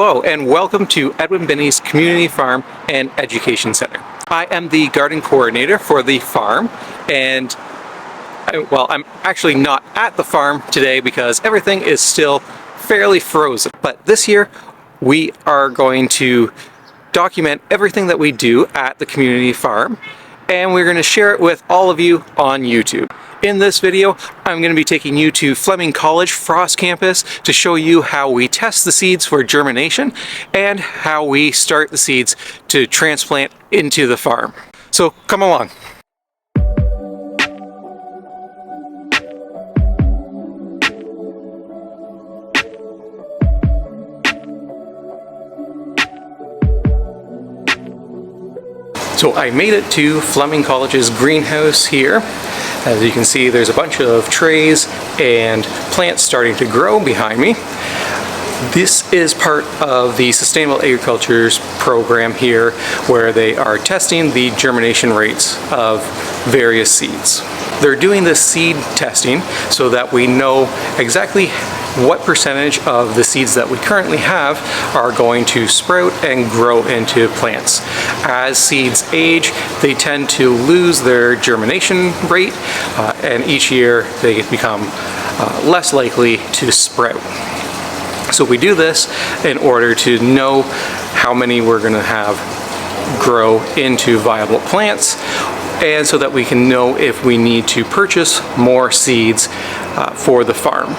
Hello and welcome to Edwin Binney's Community Farm and Education Center. I am the garden coordinator for the farm, and I'm actually not at the farm today because everything is still fairly frozen. But this year we are going to document everything that we do at the community farm, and we're going to share it with all of you on YouTube. In this video, I'm going to be taking you to Fleming College Frost Campus to show you how we test the seeds for germination and how we start the seeds to transplant into the farm. So come along. So I made it to Fleming College's greenhouse here. As you can see, there's a bunch of trays and plants starting to grow behind me. This is part of the Sustainable Agriculture's program here, where they are testing the germination rates of various seeds. They're doing this seed testing so that we know exactly what percentage of the seeds that we currently have are going to sprout and grow into plants. As seeds age, they tend to lose their germination rate, and each year they become less likely to sprout. So we do this in order to know how many we're going to have grow into viable plants, and so that we can know if we need to purchase more seeds for the farm.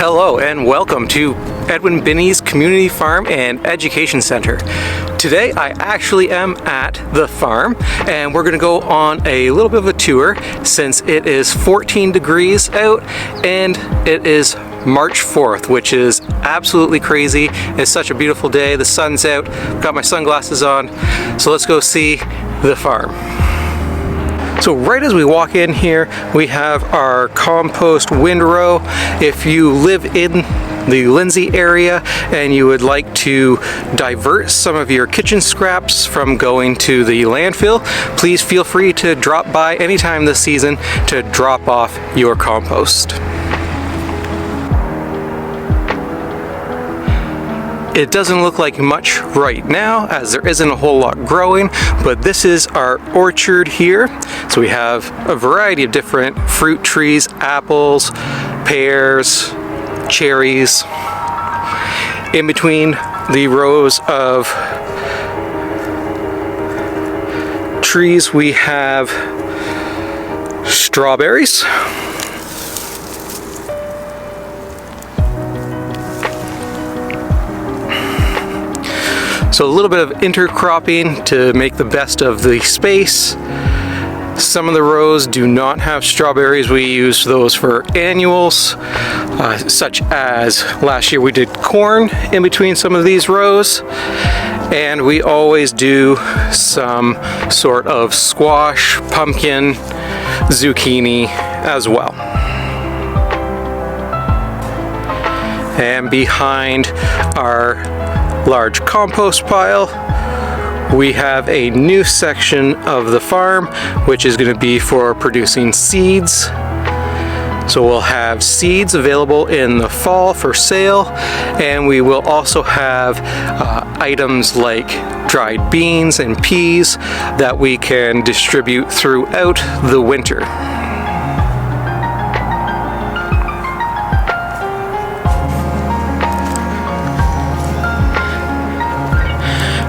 Hello and welcome to Edwin Binney's Community Farm and Education Center. Today I actually am at the farm, and we're going to go on a little bit of a tour since it is 14 degrees out and it is March 4th, which is absolutely crazy. It's such a beautiful day. The sun's out. Got my sunglasses on. So let's go see the farm. So right as we walk in here, we have our compost windrow. If you live in the Lindsay area and you would like to divert some of your kitchen scraps from going to the landfill, please feel free to drop by anytime this season to drop off your compost. It doesn't look like much right now as there isn't a whole lot growing, but this is our orchard here. So we have a variety of different fruit trees, apples, pears, cherries. In between the rows of trees we have strawberries. So a little bit of intercropping to make the best of the space. Some of the rows do not have strawberries. We use those for annuals, such as last year we did corn in between some of these rows. And we always do some sort of squash, pumpkin, zucchini as well. And behind our large compost pile, we have a new section of the farm which is going to be for producing seeds. So we'll have seeds available in the fall for sale, and we will also have items like dried beans and peas that we can distribute throughout the winter.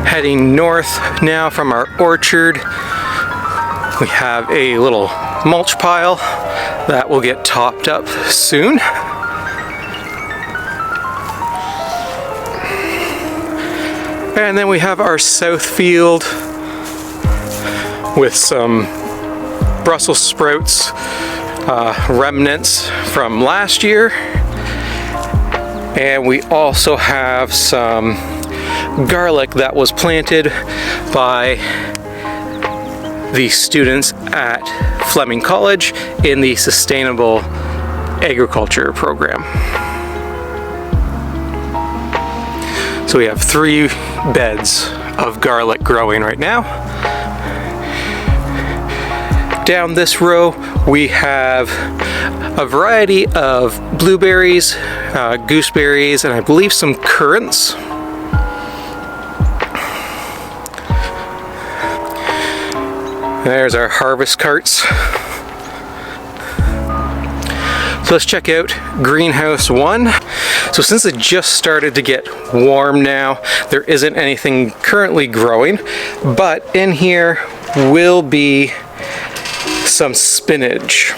Heading north now from our orchard, we have a little mulch pile that will get topped up soon. And then we have our south field with some Brussels sprouts, remnants from last year. And we also have some garlic that was planted by the students at Fleming College in the Sustainable Agriculture program. So we have 3 beds of garlic growing right now. Down this row we have a variety of blueberries, gooseberries, and I believe some currants. There's our harvest carts. So let's check out greenhouse 1. So since it just started to get warm now, there isn't anything currently growing, but in here will be some spinach.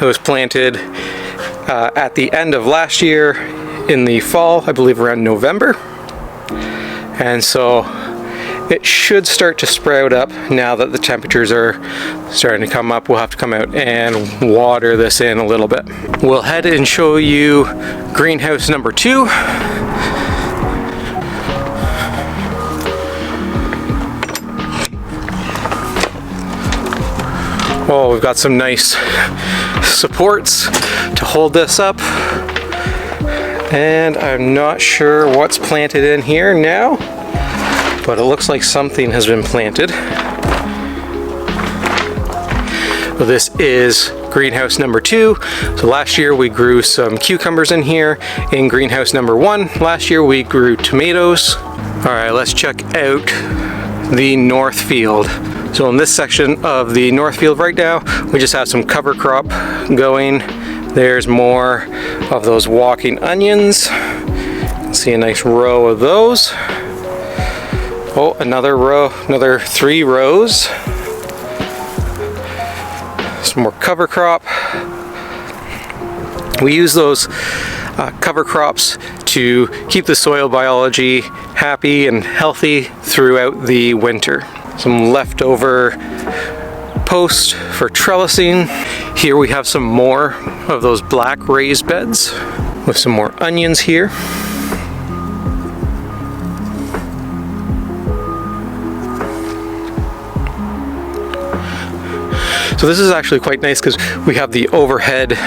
It was planted at the end of last year in the fall, I believe around November. And so it should start to sprout up now that the temperatures are starting to come up. We'll have to come out and water this in a little bit. We'll head and show you greenhouse number 2. Oh, we've got some nice supports to hold this up. And I'm not sure what's planted in here now, but it looks like something has been planted. Well, this is greenhouse number 2. So last year we grew some cucumbers in here. In greenhouse number 1, last year we grew tomatoes. All right, let's check out the north field. So in this section of the north field right now, we just have some cover crop going. There's more of those walking onions. You can see a nice row of those. Oh, another row, another 3 rows. Some more cover crop. We use those cover crops to keep the soil biology happy and healthy throughout the winter. Some leftover post for trellising. Here we have some more of those black raised beds. with some more onions here. So this is actually quite nice because we have the overhead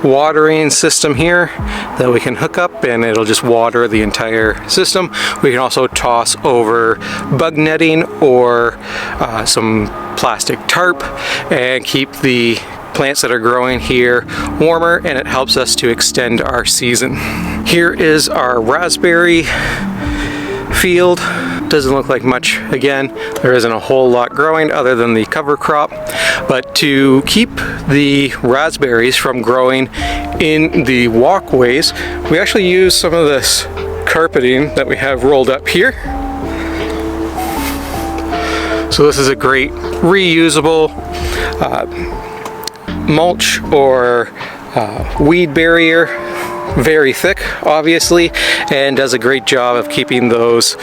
watering system here that we can hook up and it'll just water the entire system. We can also toss over bug netting or some plastic tarp and keep the plants that are growing here warmer, and it helps us to extend our season. Here is our raspberry field. Doesn't look like much. Again, there isn't a whole lot growing other than the cover crop, but to keep the raspberries from growing in the walkways, we actually use some of this carpeting that we have rolled up here. So this is a great reusable mulch or weed barrier, very thick obviously, and does a great job of keeping those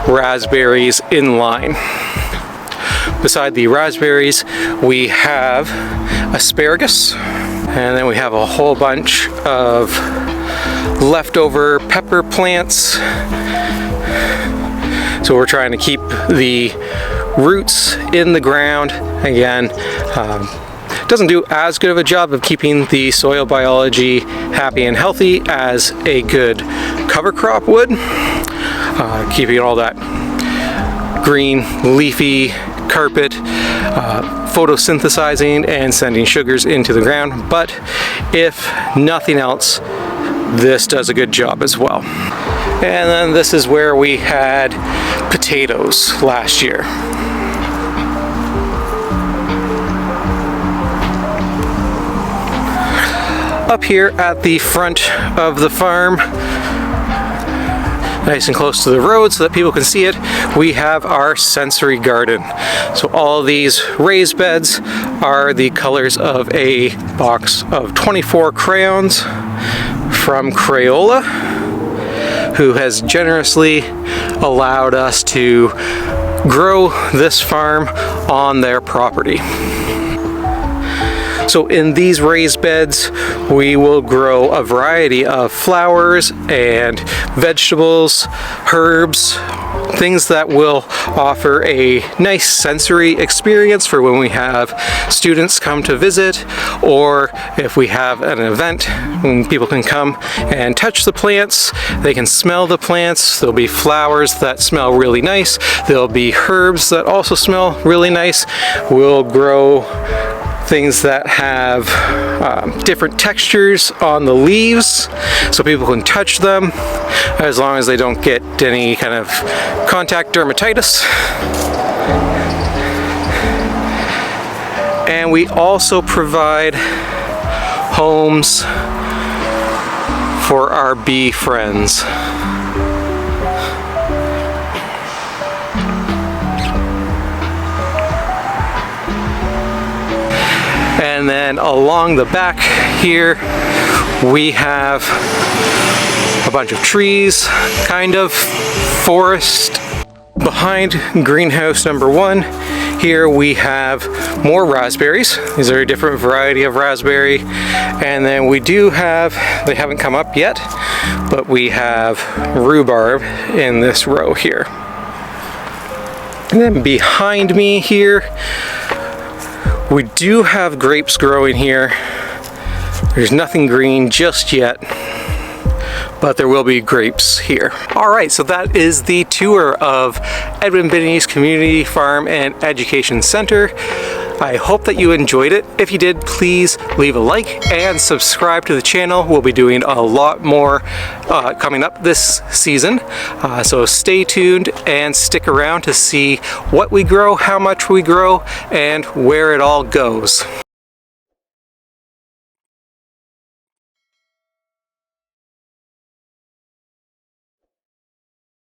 raspberries in line. Beside the raspberries we have asparagus, and then we have a whole bunch of leftover pepper plants. So we're trying to keep the roots in the ground. Again, doesn't do as good of a job of keeping the soil biology happy and healthy as a good cover crop would, keeping all that green leafy carpet photosynthesizing and sending sugars into the ground. But if nothing else, this does a good job as well. And then this is where we had potatoes last year. Up here at the front of the farm, nice and close to the road so that people can see it, we have our sensory garden. So all of these raised beds are the colors of a box of 24 crayons from Crayola, who has generously allowed us to grow this farm on their property. So in these raised beds, we will grow a variety of flowers and vegetables, herbs, things that will offer a nice sensory experience for when we have students come to visit, or if we have an event when people can come and touch the plants, they can smell the plants. There'll be flowers that smell really nice. There'll be herbs that also smell really nice. We'll grow things that have different textures on the leaves so people can touch them, as long as they don't get any kind of contact dermatitis. And we also provide homes for our bee friends. And then along the back here we have a bunch of trees, kind of forest. Behind greenhouse number 1 here we have more raspberries. These are a different variety of raspberry. And then we do have, they haven't come up yet, but we have rhubarb in this row here. And then behind me here we do have grapes growing here. There's nothing green just yet, but there will be grapes here. All right, so that is the tour of Edwin Binney's Community Farm and Education Center. I hope that you enjoyed it. If you did, please leave a like and subscribe to the channel. We'll be doing a lot more coming up this season. So stay tuned and stick around to see what we grow, how much we grow, and where it all goes.